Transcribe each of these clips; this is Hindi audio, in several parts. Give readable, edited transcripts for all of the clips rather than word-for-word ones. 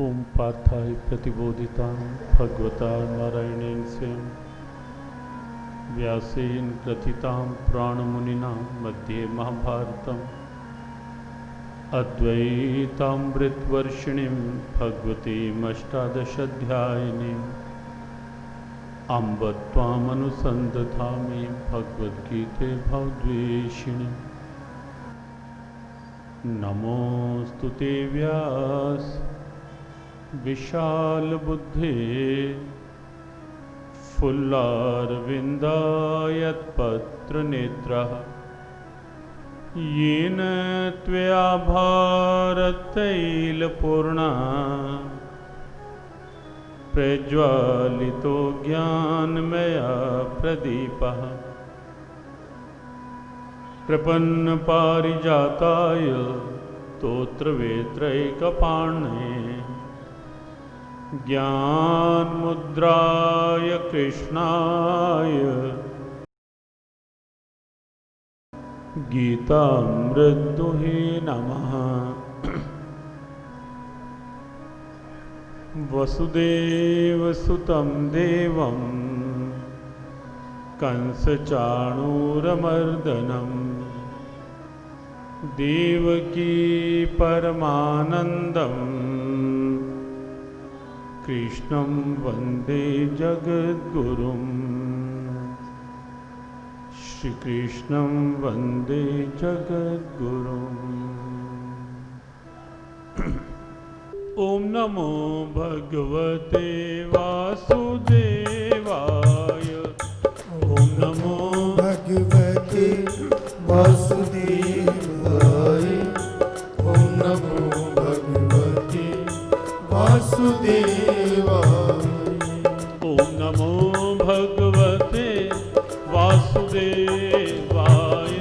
ओम पार्थाय प्रतिबोधितां भगवता नारायणेन स्वयं व्यासेन ग्रथितां प्राणमुनिना मध्ये महाभारतम् अद्वैतामृतवर्षिणीं भगवतीमष्टादशाध्यायिनीम् अम्ब त्वामनुसन्दधामि भगवद्गीते भवद्वेषिणि। नमोऽस्तु ते व्यास विशाल बुद्धे फुल्लारविन्दायत्पत्र नेत्रः येन त्वया भारतैलपूर्णा प्रज्वालितो ज्ञानमया प्रदीपः प्रपन्नपारिजाताय स्तोत्रवेत्रैकपाणये ज्ञानमुद्राय कृष्णाय गीतामृतदुहे नमः। वसुदेवसुतं देवं कंसचाणूरमर्दनं देवकी परमानन्दं कृष्णं वन्दे जगद्गुरुं। श्रीकृष्णं वन्दे जगद्गुरुम्। ओम नमो भगवते वासुदेवाय। ओम नमो भगवते वासुदेवाय। ओम नमो भगवते वासुदेवाय। ओम नमो भगवते वासुदेवाय।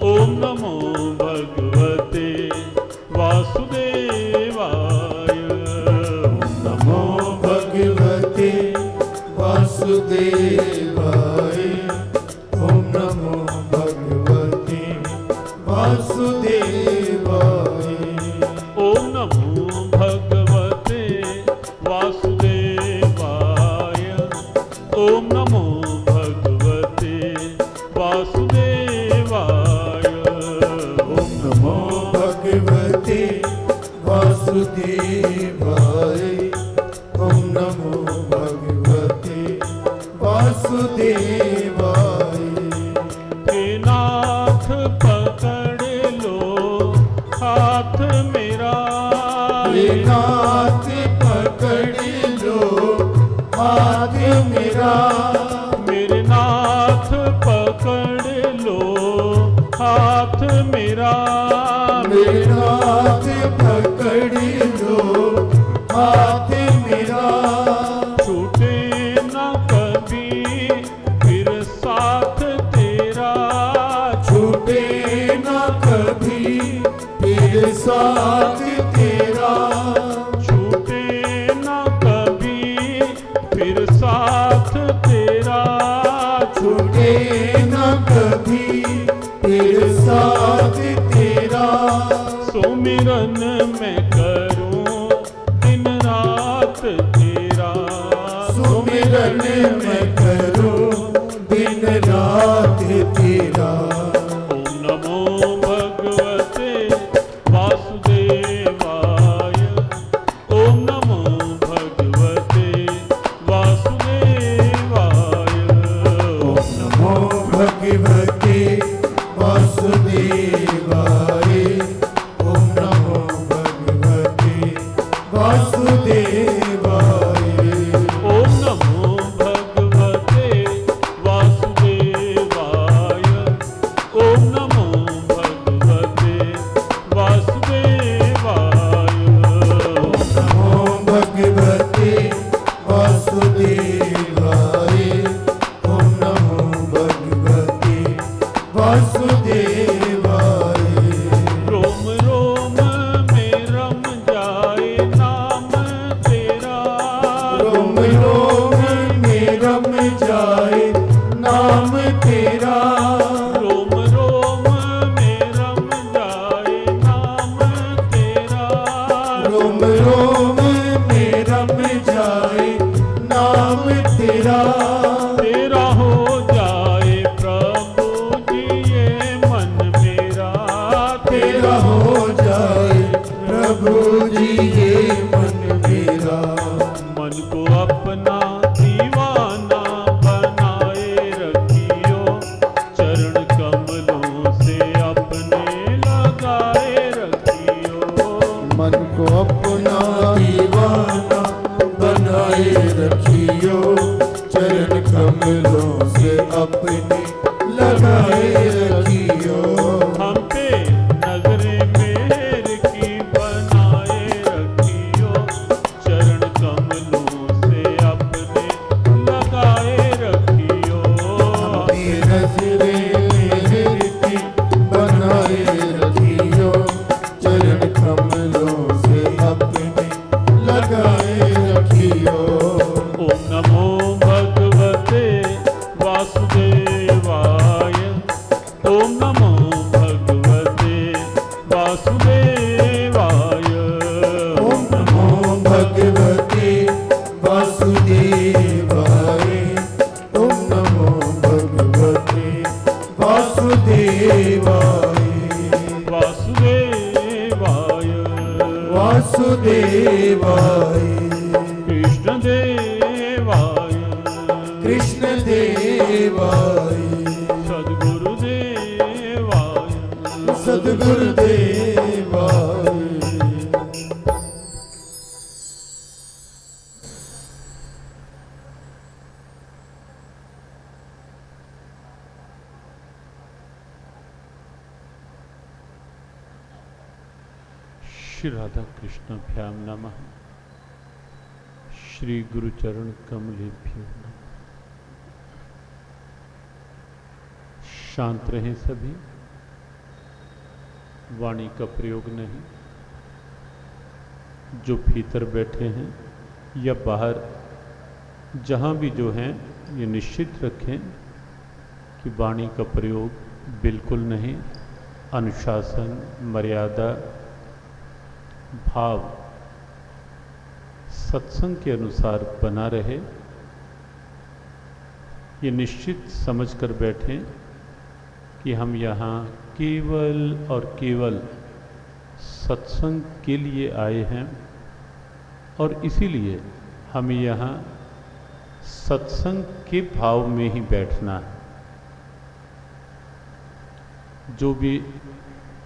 ओम नमो भगवते वासुदेवाय। नमो भगवते वासुदेवाय। ओम नमो भगवते वासुदेवाय। ओम नमो भगवते वासुदेवाय। ओम नमो भगवते वासुदेवाय। ओम नमो भगवते वासुदेवाय। ओम नमो भगवते वासुदेवाय। हे नाथ पकड़ लो हाथ मेरा। हे नाथ पकड़ लो हाथ मेरा। मेरे नाथ पकड़ लो हाथ मेरा। मेरे नाथ पकड़ लो हाथ मेरा। छूटे न कभी फिर साथ तेरा। छूटे न कभी फिर साथ तेरा। छूटे न कभी फिर साथ तेरा। छूटे न कभी फिर साथ तेरा। सुमिरन में करूं दिन रात तेरा। सुमिरन में करूं दिन रात तेरा। ओम नमो भगवते वासुदेवाय। ओम नमो भगवते वासुदेवाय। ओम नमो भगवते वासुदेवाय। ओम नमो भगवते वासुदेवाय। ओम नमो भगवते वासुदेवाय। ओम नमो भगवते वासुदेवाय। ओम नमो भगवते वासुदेवाय। ओम नमो भगवते वासुदेवाय। रोम रोम में रम जाए नाम तेरा। ये मन मेरा, मन को अपना दीवाना बनाए रखियो, चरण कमलों से अपने लगाए रखियो। मन को अपना दीवाना बनाए रखियो, चरण कमलों से अपने लगाए रखियो। हम पे नगरे मेहर की बनाए रखियो, चरण कमलों से अपने लगाए रखियो। हमें नजरे मेहर की बनाए रखियो, चरण कमलों से अपने लगाए रखियो। ओम नमो भगवते वासुदेवाय। ओम नमो भगवते वासुदेवाय। ओम नमो भगवते वासुदेवाय। ओम नमो भगवते वासुदेवाय। वासुदेवाय। वासुदेवाय। कृष्ण देवाय। कृष्ण देवाय। सद्गुरुदेवाय। सद्गुरुदेवाय। श्री राधा कृष्णाभ्याम नमः। श्री गुरुचरण कमलेभ्यो नमः। शांत रहें सभी, वाणी का प्रयोग नहीं। जो भीतर बैठे हैं या बाहर जहाँ भी जो हैं, ये निश्चित रखें कि वाणी का प्रयोग बिल्कुल नहीं। अनुशासन, मर्यादा, भाव सत्संग के अनुसार बना रहे, ये निश्चित समझकर बैठें कि हम यहाँ केवल और केवल सत्संग के लिए आए हैं और इसीलिए हमें यहाँ सत्संग के भाव में ही बैठना है। जो भी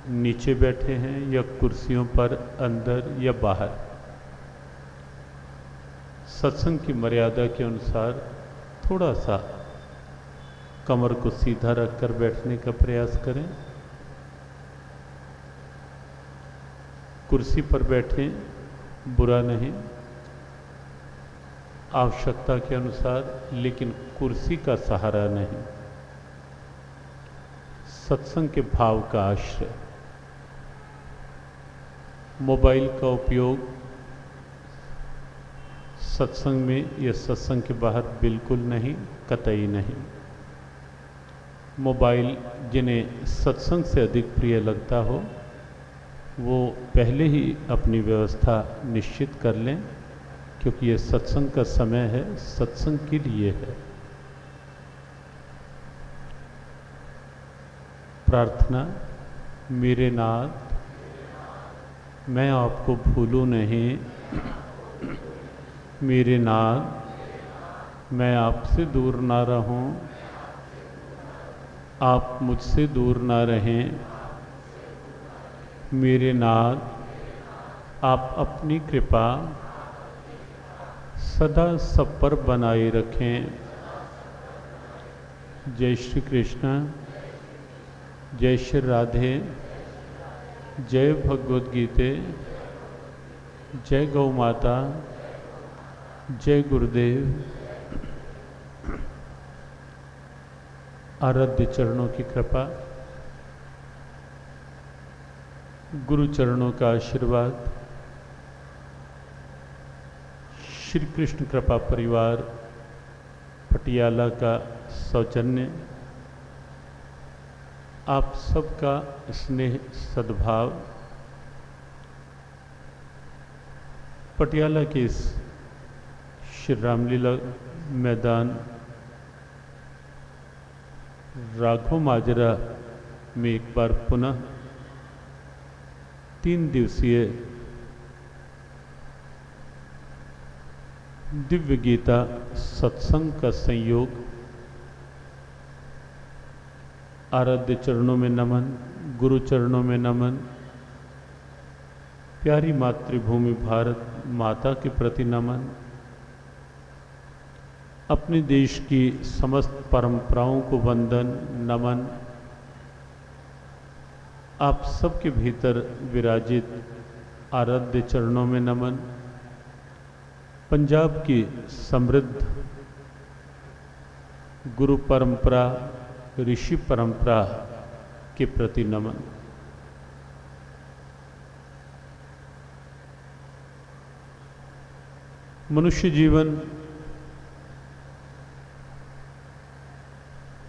नीचे बैठे हैं या कुर्सियों पर अंदर या बाहर, सत्संग की मर्यादा के अनुसार थोड़ा सा कमर को सीधा रखकर बैठने का प्रयास करें। कुर्सी पर बैठें, बुरा नहीं, आवश्यकता के अनुसार, लेकिन कुर्सी का सहारा नहीं। सत्संग के भाव का आश्रय। मोबाइल का उपयोग सत्संग में या सत्संग के बाहर बिल्कुल नहीं, कतई नहीं। मोबाइल जिन्हें सत्संग से अधिक प्रिय लगता हो, वो पहले ही अपनी व्यवस्था निश्चित कर लें, क्योंकि ये सत्संग का समय है, सत्संग के लिए है। प्रार्थना। मेरे नाथ, मैं आपको भूलूं नहीं। मेरे नाथ, मैं आपसे दूर ना रहूं, आप मुझसे दूर ना रहें। मेरे नाथ, आप अपनी कृपा सदा सब पर बनाए रखें। जय श्री कृष्ण, जय श्री राधे, जय भगवद गीते, जय गौ माता, जय गुरुदेव। आराध्य चरणों की कृपा, गुरु चरणों का आशीर्वाद, श्री कृष्ण कृपा परिवार पटियाला का सौजन्य, आप सबका स्नेह सद्भाव, पटियाला के इस श्री रामलीला मैदान राघव माजरा में एक बार पुनः 3 दिवसीय दिव्य गीता सत्संग का संयोग। आराध्य चरणों में नमन, गुरु चरणों में नमन, प्यारी मातृभूमि भारत माता के प्रति नमन, अपने देश की समस्त परंपराओं को वंदन नमन। आप सबके भीतर विराजित आराध्य चरणों में नमन। पंजाब की समृद्ध गुरु परंपरा, ऋषि परंपरा के प्रति नमन। मनुष्य जीवन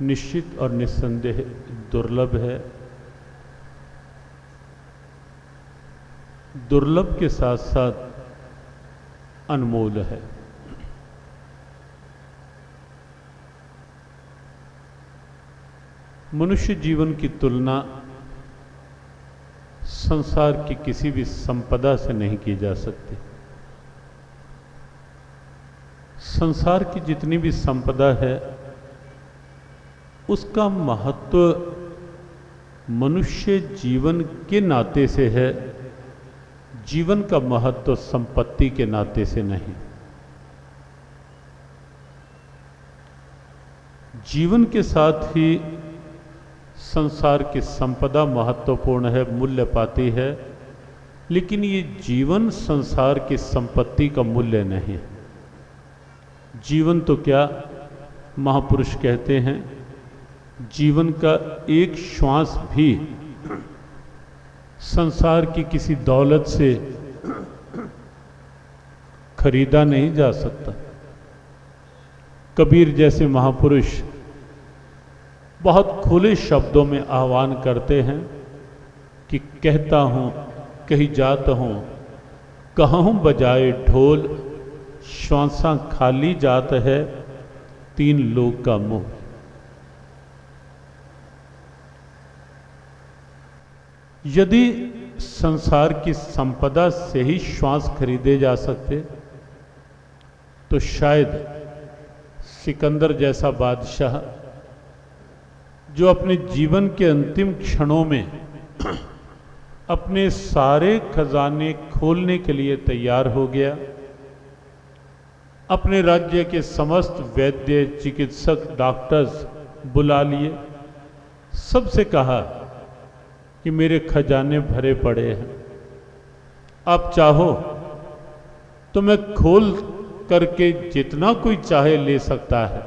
निश्चित और निस्संदेह दुर्लभ है। दुर्लभ के साथ साथ अनमोल है। मनुष्य जीवन की तुलना संसार की किसी भी संपदा से नहीं की जा सकती। संसार की जितनी भी संपदा है उसका महत्व मनुष्य जीवन के नाते से है, जीवन का महत्व संपत्ति के नाते से नहीं। जीवन के साथ ही संसार की संपदा महत्वपूर्ण है, मूल्य पाती है, लेकिन ये जीवन संसार की संपत्ति का मूल्य नहीं है। जीवन तो क्या, महापुरुष कहते हैं, जीवन का एक श्वास भी संसार की किसी दौलत से खरीदा नहीं जा सकता। कबीर जैसे महापुरुष बहुत खुले शब्दों में आह्वान करते हैं कि कहता हूँ कहीं जात हूँ, कहूँ बजाए ढोल, श्वासा खाली जात है, तीन लोग का मुंह। यदि संसार की संपदा से ही श्वास खरीदे जा सकते तो शायद सिकंदर जैसा बादशाह जो अपने जीवन के अंतिम क्षणों में अपने सारे खजाने खोलने के लिए तैयार हो गया, अपने राज्य के समस्त वैद्य, चिकित्सक, डॉक्टर्स बुला लिए, सबसे कहा कि मेरे खजाने भरे पड़े हैं, आप चाहो तो मैं खोल करके जितना कोई चाहे ले सकता है,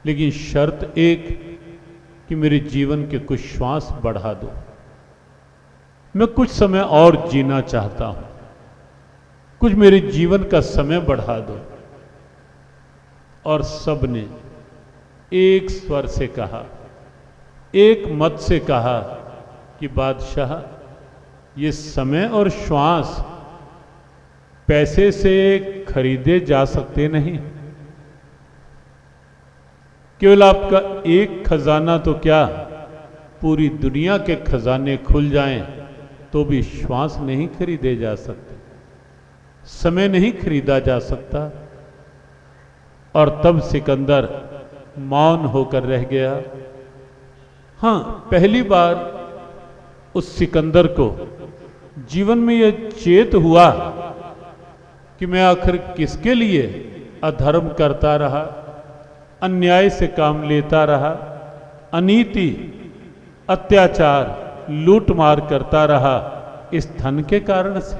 लेकिन शर्त एक कि मेरे जीवन के कुछ श्वास बढ़ा दो, मैं कुछ समय और जीना चाहता हूं, कुछ मेरे जीवन का समय बढ़ा दो। और सबने एक स्वर से कहा, एक मत से कहा कि बादशाह, ये समय और श्वास पैसे से खरीदे जा सकते नहीं। केवल आपका एक खजाना तो क्या, पूरी दुनिया के खजाने खुल जाएं तो भी श्वास नहीं खरीदे जा सकते, समय नहीं खरीदा जा सकता। और तब सिकंदर मौन होकर रह गया। हाँ, पहली बार उस सिकंदर को जीवन में यह चेत हुआ कि मैं आखिर किसके लिए अधर्म करता रहा, अन्याय से काम लेता रहा, अनीति, अत्याचार, लूटमार करता रहा, इस धन के कारण से,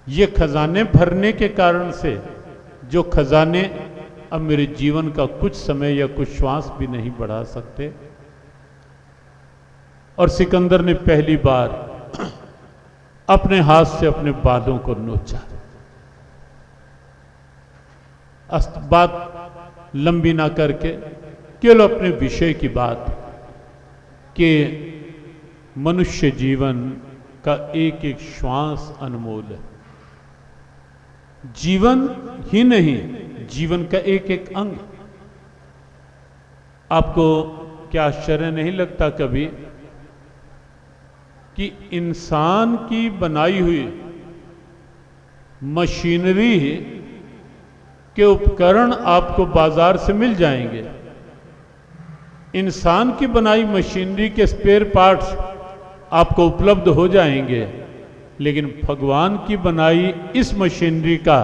ये खजाने भरने के कारण से, जो खजाने अब मेरे जीवन का कुछ समय या कुछ श्वास भी नहीं बढ़ा सकते। और सिकंदर ने पहली बार अपने हाथ से अपने बालों को नोचा। बात लंबी ना करके केवल अपने विषय की बात कि मनुष्य जीवन का एक एक श्वास अनमोल है। जीवन ही नहीं, जीवन का एक एक अंग। आपको क्या आश्चर्य नहीं लगता कभी कि इंसान की बनाई हुई मशीनरी के उपकरण आपको बाजार से मिल जाएंगे, इंसान की बनाई मशीनरी के स्पेयर पार्ट्स आपको उपलब्ध हो जाएंगे, लेकिन भगवान की बनाई इस मशीनरी का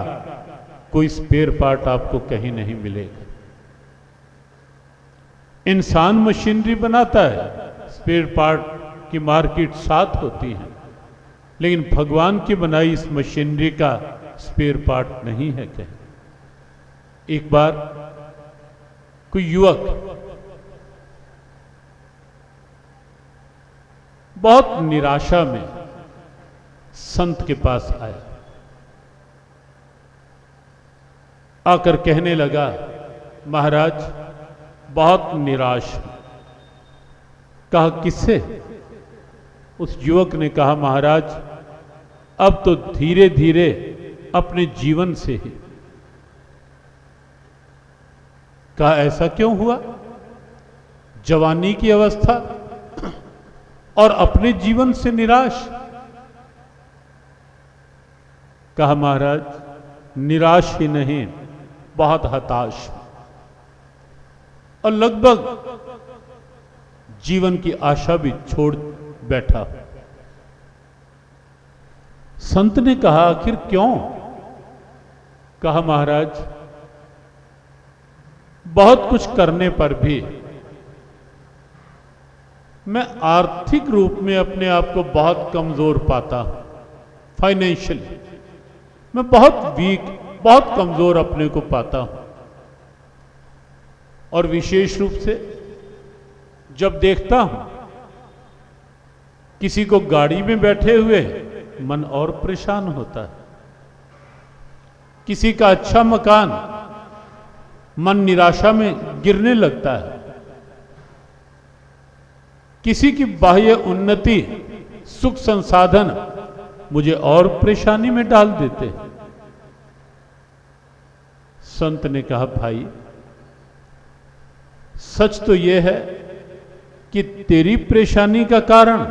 कोई स्पेयर पार्ट आपको कहीं नहीं मिलेगा। इंसान मशीनरी बनाता है, स्पेयर पार्ट की मार्केट 7 होती है, लेकिन भगवान की बनाई इस मशीनरी का स्पेयर पार्ट नहीं है कहीं। एक बार कोई युवक बहुत निराशा में संत के पास आया, आकर कहने लगा, महाराज बहुत निराश हूं। कहा किससे? उस युवक ने कहा, महाराज अब तो धीरे धीरे अपने जीवन से ही। कहा ऐसा क्यों हुआ? जवानी की अवस्था और अपने जीवन से निराश? कहा महाराज निराश ही नहीं, बहुत हताश और लगभग जीवन की आशा भी छोड़ बैठा। संत ने कहा आखिर क्यों? कहा महाराज बहुत कुछ करने पर भी मैं आर्थिक रूप में अपने आप को बहुत कमजोर पाता हूं। फाइनेंशियली मैं बहुत वीक, बहुत कमजोर अपने को पाता हूं। और विशेष रूप से जब देखता हूं किसी को गाड़ी में बैठे हुए, मन और परेशान होता है। किसी का अच्छा मकान, मन निराशा में गिरने लगता है। किसी की बाह्य उन्नति, सुख संसाधन मुझे और परेशानी में डाल देते हैं। संत ने कहा भाई सच तो यह है कि तेरी परेशानी का कारण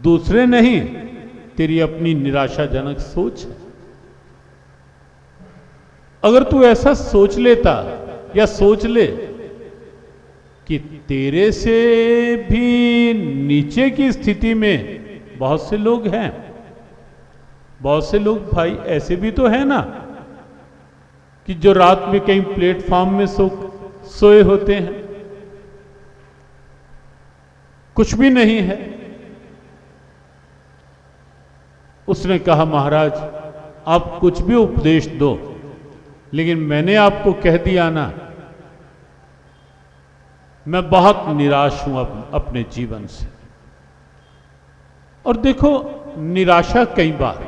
दूसरे नहीं, तेरी अपनी निराशाजनक सोच है। अगर तू ऐसा सोच लेता या सोच ले कि तेरे से भी नीचे की स्थिति में बहुत से लोग हैं, बहुत से लोग भाई ऐसे भी तो है ना कि जो रात में कहीं प्लेटफॉर्म में सोए होते हैं, कुछ भी नहीं है। उसने कहा महाराज आप कुछ भी उपदेश दो, लेकिन मैंने आपको कह दिया ना, मैं बहुत निराश हूं अपने जीवन से। और देखो निराशा कई बार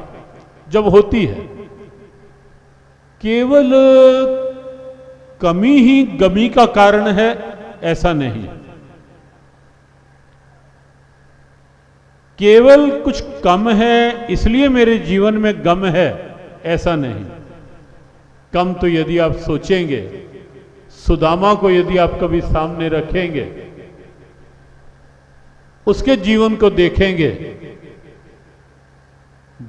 जब होती है, केवल कमी ही गमी का कारण है ऐसा नहीं। केवल कुछ कम है इसलिए मेरे जीवन में गम है ऐसा नहीं। कम तो यदि आप सोचेंगे, सुदामा को यदि आप कभी सामने रखेंगे, उसके जीवन को देखेंगे,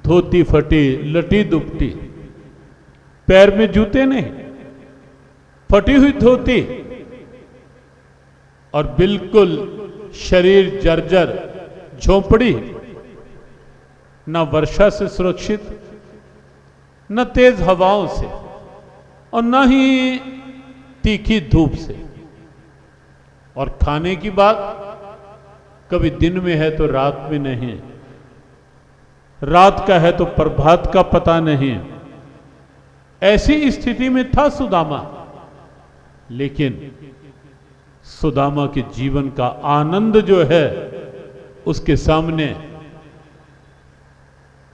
धोती फटी, लटी दुपटी, पैर में जूते नहीं, फटी हुई धोती और बिल्कुल शरीर जर्जर, झोंपड़ी, न वर्षा से सुरक्षित, न तेज हवाओं से और न ही तीखी धूप से। और खाने की बात, कभी दिन में है तो रात में नहीं, रात का है तो प्रभात का पता नहीं। ऐसी स्थिति में था सुदामा, लेकिन सुदामा के जीवन का आनंद जो है उसके सामने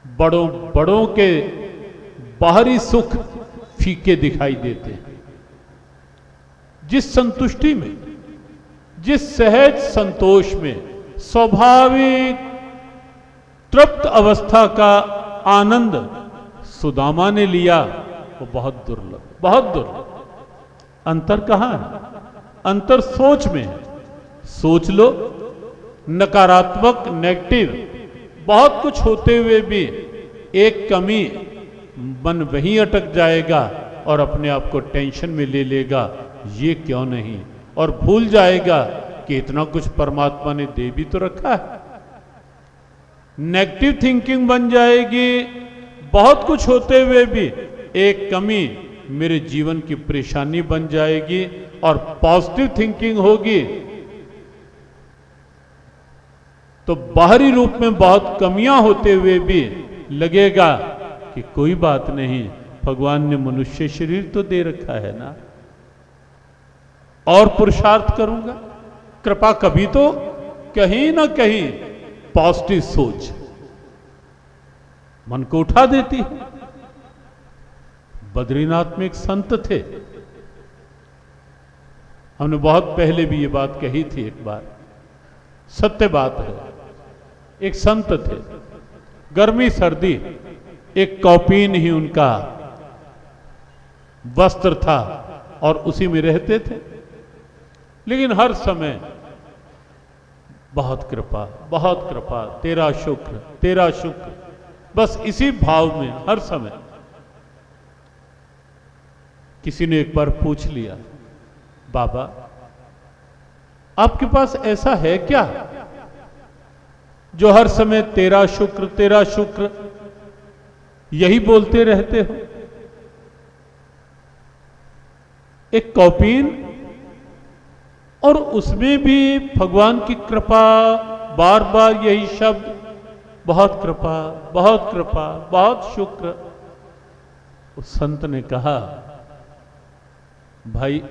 बड़ों बड़ों के बाहरी सुख फीके दिखाई देते हैं। जिस संतुष्टि में, जिस सहज संतोष में, स्वाभाविक तृप्त अवस्था का आनंद सुदामा ने लिया, वो बहुत दुर्लभ, बहुत दुर्लभ। अंतर कहां है? अंतर सोच में है। सोच लो, नकारात्मक, नेगेटिव बहुत कुछ होते हुए भी एक कमी, मन वहीं अटक जाएगा और अपने आप को टेंशन में ले लेगा, ये क्यों नहीं, और भूल जाएगा कि इतना कुछ परमात्मा ने दे भी तो रखा है। नेगेटिव थिंकिंग बन जाएगी, बहुत कुछ होते हुए भी एक कमी मेरे जीवन की परेशानी बन जाएगी, और पॉजिटिव थिंकिंग होगी तो बाहरी रूप में बहुत कमियां होते हुए भी लगेगा कि कोई बात नहीं, भगवान ने मनुष्य शरीर तो दे रखा है ना, और पुरुषार्थ करूंगा। कृपा कभी तो कहीं ना कहीं पॉजिटिव सोच मन को उठा देती है। बद्रीनाथ में एक संत थे, हमने बहुत पहले भी ये बात कही थी एक बार, सत्य बात है। एक संत थे, गर्मी सर्दी एक कौपीन ही उनका वस्त्र था और उसी में रहते थे, लेकिन हर समय बहुत कृपा, तेरा शुक्र तेरा शुक्र, बस इसी भाव में हर समय। किसी ने एक बार पूछ लिया, बाबा आपके पास ऐसा है क्या जो हर समय तेरा शुक्र यही बोलते रहते हो? एक कौपीन, और उसमें भी भगवान की कृपा, बार बार यही शब्द, बहुत कृपा, बहुत शुक्र। उस संत ने कहा, भाई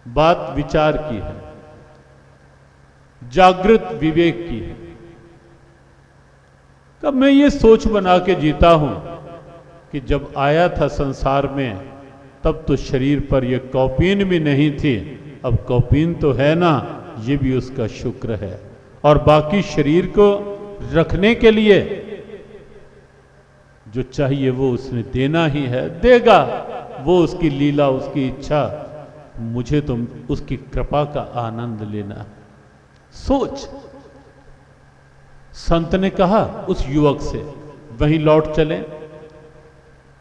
बात विचार की है, जागृत विवेक की है। कब मैं ये सोच बना के जीता हूं कि जब आया था संसार में तब तो शरीर पर यह कौपीन भी नहीं थी, अब कौपीन तो है ना, ये भी उसका शुक्र है, और बाकी शरीर को रखने के लिए जो चाहिए वो उसने देना ही है, देगा, वो उसकी लीला, उसकी इच्छा, मुझे तो उसकी कृपा का आनंद लेना है। सोच। संत ने कहा उस युवक से, वहीं लौट चले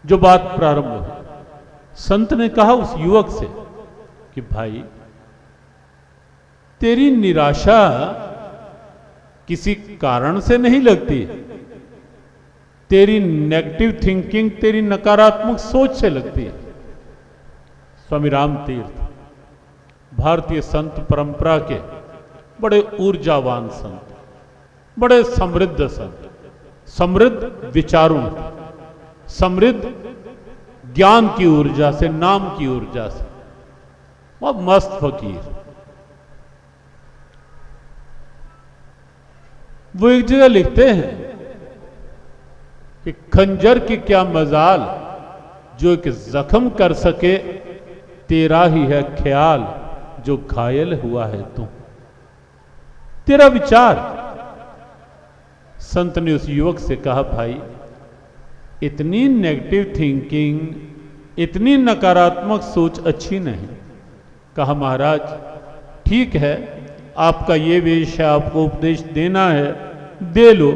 जो बात प्रारंभ हुई। संत ने कहा उस युवक से कि भाई तेरी निराशा किसी कारण से नहीं लगती, तेरी नेगेटिव थिंकिंग, तेरी नकारात्मक सोच से लगती है। स्वामी राम तीर्थ भारतीय संत परंपरा के बड़े ऊर्जावान संत, बड़े समृद्ध संत, समृद्ध विचारों, समृद्ध ज्ञान की ऊर्जा से, नाम की ऊर्जा से, बहुत मस्त फकीर। वो एक जगह लिखते हैं कि खंजर की क्या मजाल जो एक जख्म कर सके, तेरा ही है ख्याल जो घायल हुआ है तू। तेरा विचार। संत ने उस युवक से कहा, भाई इतनी नेगेटिव थिंकिंग, इतनी नकारात्मक सोच अच्छी नहीं। कहा महाराज ठीक है, आपका ये वेश है, आपको उपदेश देना है, दे लो,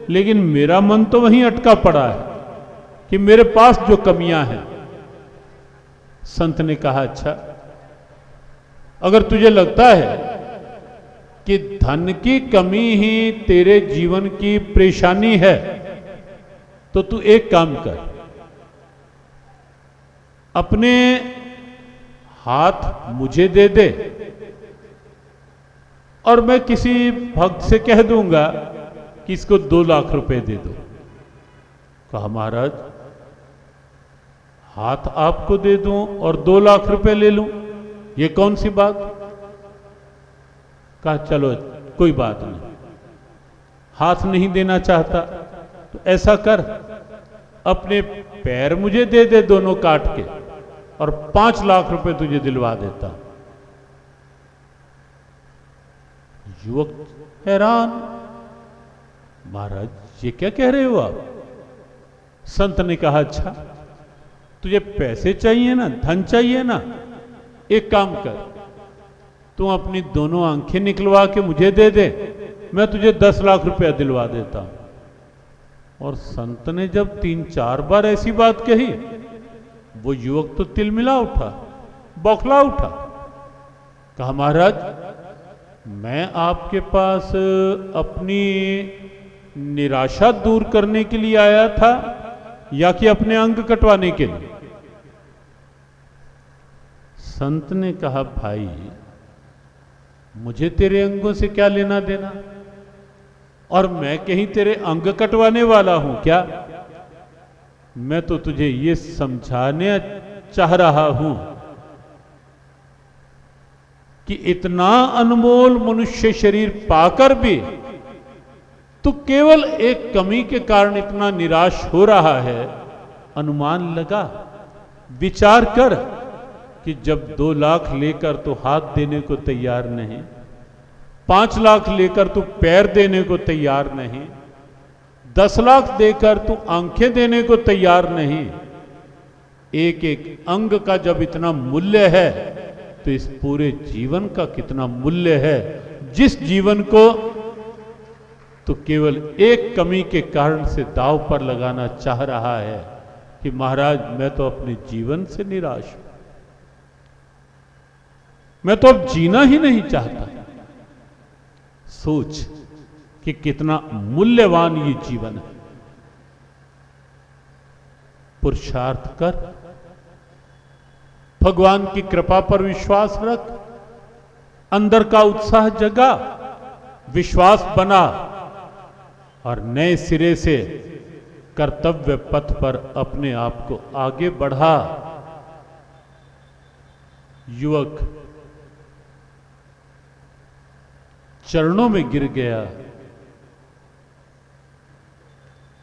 लेकिन मेरा मन तो वहीं अटका पड़ा है कि मेरे पास जो कमियां हैं। संत ने कहा अच्छा, अगर तुझे लगता है कि धन की कमी ही तेरे जीवन की परेशानी है तो तू एक काम कर, अपने हाथ मुझे दे दे और मैं किसी भक्त से कह दूंगा कि इसको 2 लाख रुपए दे दो। कहा महाराज हाथ आपको दे दूं और 2 लाख रुपए ले लूं, ये कौन सी बात? कहा चलो कोई बात नहीं, हाथ नहीं देना चाहता तो ऐसा कर, अपने पैर मुझे दे दे दोनों काट के, और 5 लाख रुपए तुझे दिलवा देता। युवक हैरान, महाराज ये क्या कह रहे हो आप? संत ने कहा अच्छा तुझे पैसे चाहिए ना, धन चाहिए ना, एक काम कर, तू अपनी दोनों आंखें निकलवा के मुझे दे दे, मैं तुझे 10 लाख रुपया दिलवा देता हूं। और संत ने जब 3-4 बार ऐसी बात कही वो युवक तो तिलमिला उठा, बौखला उठा। कहा महाराज, मैं आपके पास अपनी निराशा दूर करने के लिए आया था या कि अपने अंग कटवाने के लिए? संत ने कहा, भाई मुझे तेरे अंगों से क्या लेना देना, और मैं कहीं तेरे अंग कटवाने वाला हूं क्या? मैं तो तुझे ये समझाने चाह रहा हूं कि इतना अनमोल मनुष्य शरीर पाकर भी तू केवल एक कमी के कारण इतना निराश हो रहा है। अनुमान लगा, विचार कर कि जब 2 लाख लेकर तू हाथ देने को तैयार नहीं, 5 लाख लेकर तू पैर देने को तैयार नहीं, 10 लाख देकर तू आंखें देने को तैयार नहीं, एक एक अंग का जब इतना मूल्य है तो इस पूरे जीवन का कितना मूल्य है, जिस जीवन को तो केवल एक कमी के कारण से दांव पर लगाना चाह रहा है कि महाराज मैं तो अपने जीवन से निराश हूं, मैं तो अब जीना ही नहीं चाहता। सोच कि कितना मूल्यवान ये जीवन है। पुरुषार्थ कर, भगवान की कृपा पर विश्वास रख, अंदर का उत्साह जगा, विश्वास बना और नए सिरे से कर्तव्य पथ पर अपने आप को आगे बढ़ा। युवक चरणों में गिर गया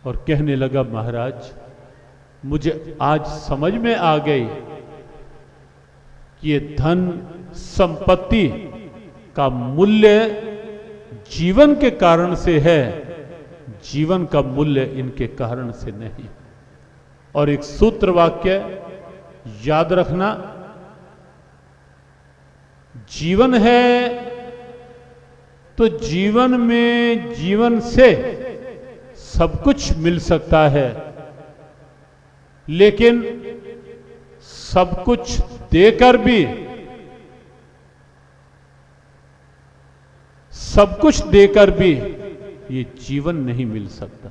और कहने लगा, महाराज मुझे आज समझ में आ गई कि ये धन संपत्ति का मूल्य जीवन के कारण से है, जीवन का मूल्य इनके कारण से नहीं। और एक सूत्र वाक्य याद रखना, जीवन है तो जीवन में जीवन से सब कुछ मिल सकता है, लेकिन सब कुछ देकर भी, सब कुछ देकर भी ये जीवन नहीं मिल सकता।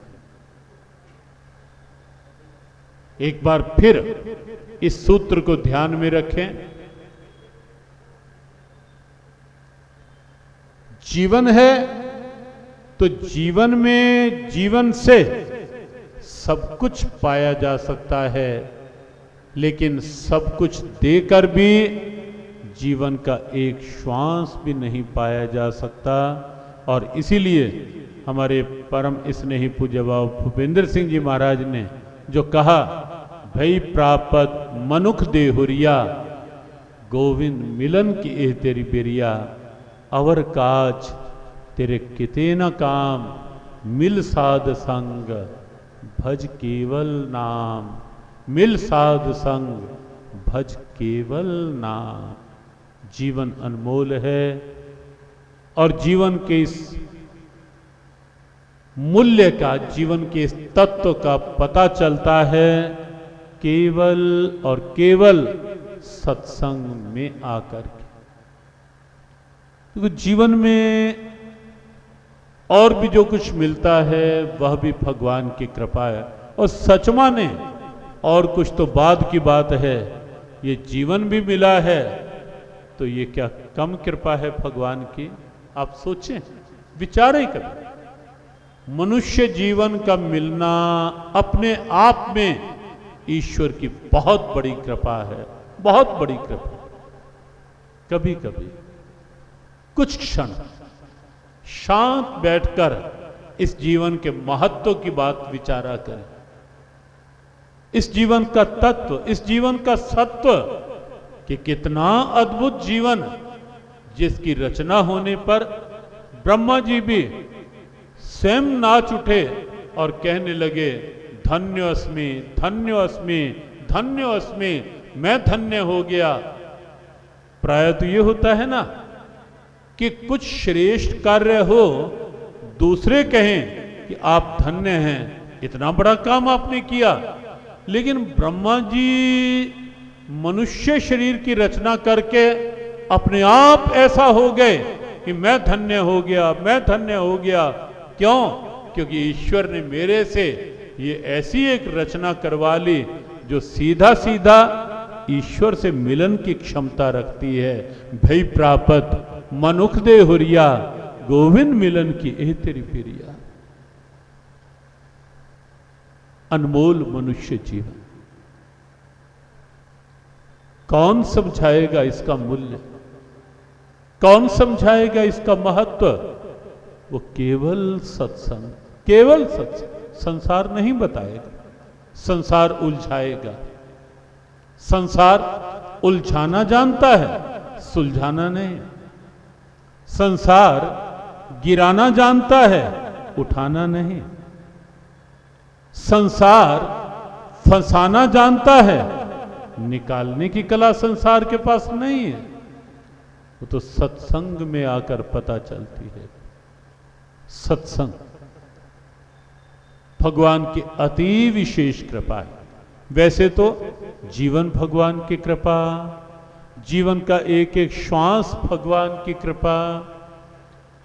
एक बार फिर इस सूत्र को ध्यान में रखें। जीवन है तो जीवन में जीवन से सब कुछ पाया जा सकता है, लेकिन सब कुछ देकर भी जीवन का एक श्वास भी नहीं पाया जा सकता। और इसीलिए हमारे परम स्नेही पूज्य बाबा भूपेंद्र सिंह जी महाराज ने जो कहा, भई प्रापत मनुख देहुरिया, गोविंद मिलन की एह तेरी बेरिया, अवर काज तेरे किते न काम, मिल साध संग भज केवल नाम, मिल साध संग भज केवल नाम। जीवन अनमोल है और जीवन के इस मूल्य का, जीवन के इस तत्व का पता चलता है केवल और केवल सत्संग में आकर के। क्योंकि जीवन में और भी जो कुछ मिलता है वह भी भगवान की कृपा है। और सच माने और कुछ तो बाद की बात है, ये जीवन भी मिला है तो ये क्या कम कृपा है भगवान की? आप सोचें, विचारें कभी। मनुष्य जीवन का मिलना अपने आप में ईश्वर की बहुत बड़ी कृपा है, बहुत बड़ी कृपा। कभी कभी कुछ क्षण शांत बैठकर इस जीवन के महत्व की बात विचारा करें, इस जीवन का तत्व, इस जीवन का सत्व कि कितना अद्भुत जीवन, जिसकी रचना होने पर ब्रह्मा जी भी स्वयं नाच उठे और कहने लगे, धन्य अस्मि, धन्य अस्मि, धन्य अस्मि, मैं धन्य हो गया। प्राय तो ये होता है ना कि कुछ श्रेष्ठ कार्य हो, दूसरे कहें कि आप धन्य हैं, इतना बड़ा काम आपने किया, लेकिन ब्रह्मा जी मनुष्य शरीर की रचना करके अपने आप ऐसा हो गए कि मैं धन्य हो गया, मैं धन्य हो गया। क्यों? क्योंकि ईश्वर ने मेरे से ये ऐसी एक रचना करवा ली जो सीधा सीधा ईश्वर से मिलन की क्षमता रखती है। भई प्रापत मनुख दे हुरिया, गोविंद मिलन की ए तेरी फिरिया। अनमोल मनुष्य जीवन, कौन समझाएगा इसका मूल्य, कौन समझाएगा इसका महत्व? वो केवल सत्संग, केवल सत्संग। संसार नहीं बताएगा, संसार उलझाएगा। संसार उलझाना जानता है, सुलझाना नहीं। संसार गिराना जानता है, उठाना नहीं। संसार फंसाना जानता है, निकालने की कला संसार के पास नहीं है। वो तो सत्संग में आकर पता चलती है। सत्संग भगवान की अति विशेष कृपा है। वैसे तो जीवन भगवान की कृपा, जीवन का एक एक श्वास भगवान की कृपा।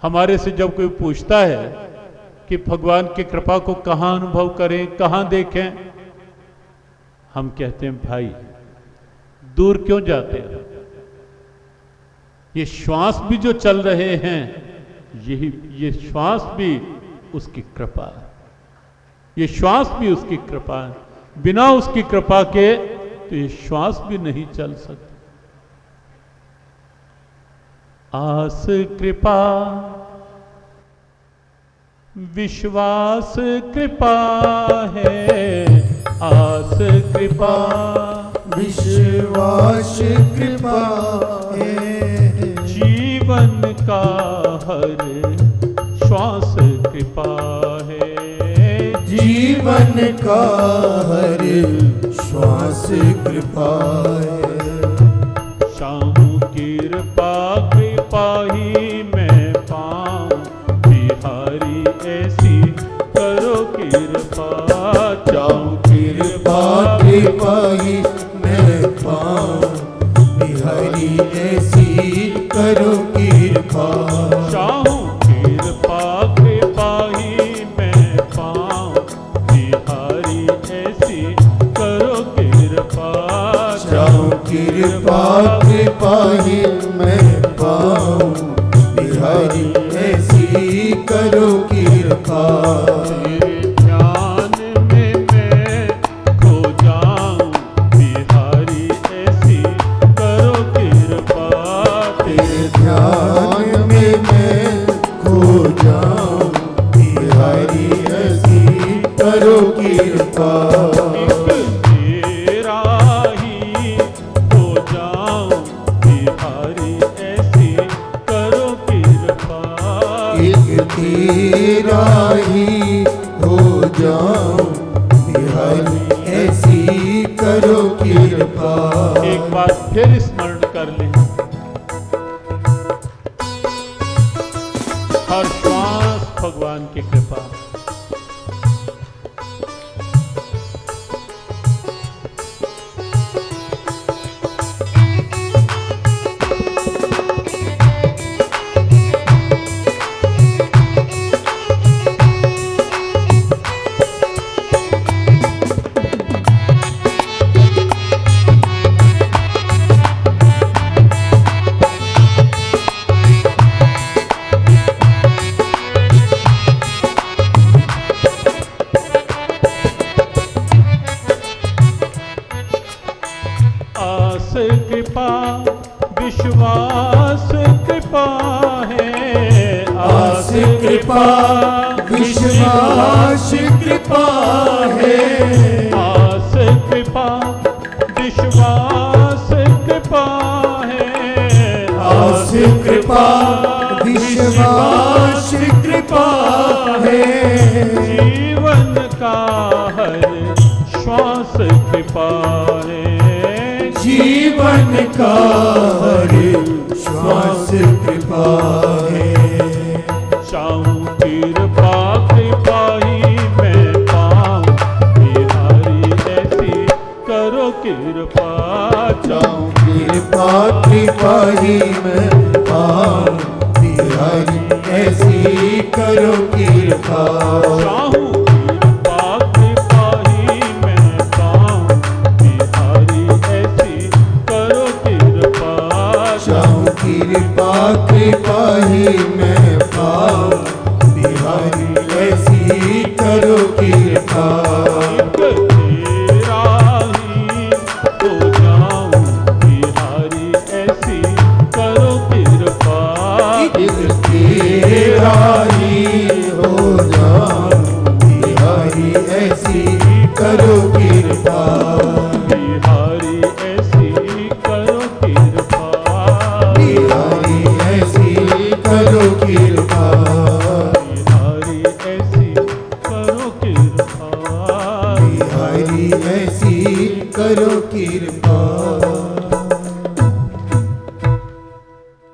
हमारे से जब कोई पूछता है कि भगवान की कृपा को कहां अनुभव करें, कहां देखें, हम कहते हैं भाई दूर क्यों जाते हैं? ये श्वास भी जो चल रहे हैं, ये श्वास भी उसकी कृपा है। ये श्वास भी उसकी कृपा है। बिना उसकी कृपा के तो ये श्वास भी नहीं चल सकते। आस कृपा विश्वास कृपा है, आस कृपा विश्वास कृपा है, जीवन का हर श्वास कृपा है, जीवन का हर श्वास कृपा है। शाहू कृपा कृपा ही मैं पाऊं, बिहारी ऐसी करो कृपा। चाहूं कृपा कृपा ही मैं पाऊं, बिहारी ऐसी करो कृपा। चाहूं कृपा कृपा ही मैं पाऊं, बिहारी ऐसी करो कृपा। चाहूं कृपा कृपा ही मैं पाऊं, बिहारी ऐसी करो कृपा। तेरे ध्यान में मैं खो जाऊं, बिहारी ऐसी करो कृपा। तेरे ध्यान में मैं खो जाऊं, बिहारी ऐसी करो कृपा। एक तेरा ही हो जाऊं, बिहारी ऐसी करो कृपा। एक तेरा ही हो जाऊं, बिहारी ऐसी करो कृपा। एक बार फिर स्मरण कर लें, हर श्वास भगवान की कृपा। आस कृपा विश्वास कृपा है, आस कृपा विश्वास कृपा है, आस कृपा विश्वास कृपा है, आस कृपा विश्वास कृपा है। जीवन का हर श्वास कृपा है, जीवन का हर श्वास कृपा है। चाहूं कृपा कृपा ही मैं पाऊं, बिहारी ऐसी पराई हो जाऊं। बिहारी ऐसी करो कृपा। बिहारी ऐसी करो कृपा। बिहारी ऐसी करो कृपा। बिहारी ऐसी करो कृपा। बिहारी ऐसी करो कृपा।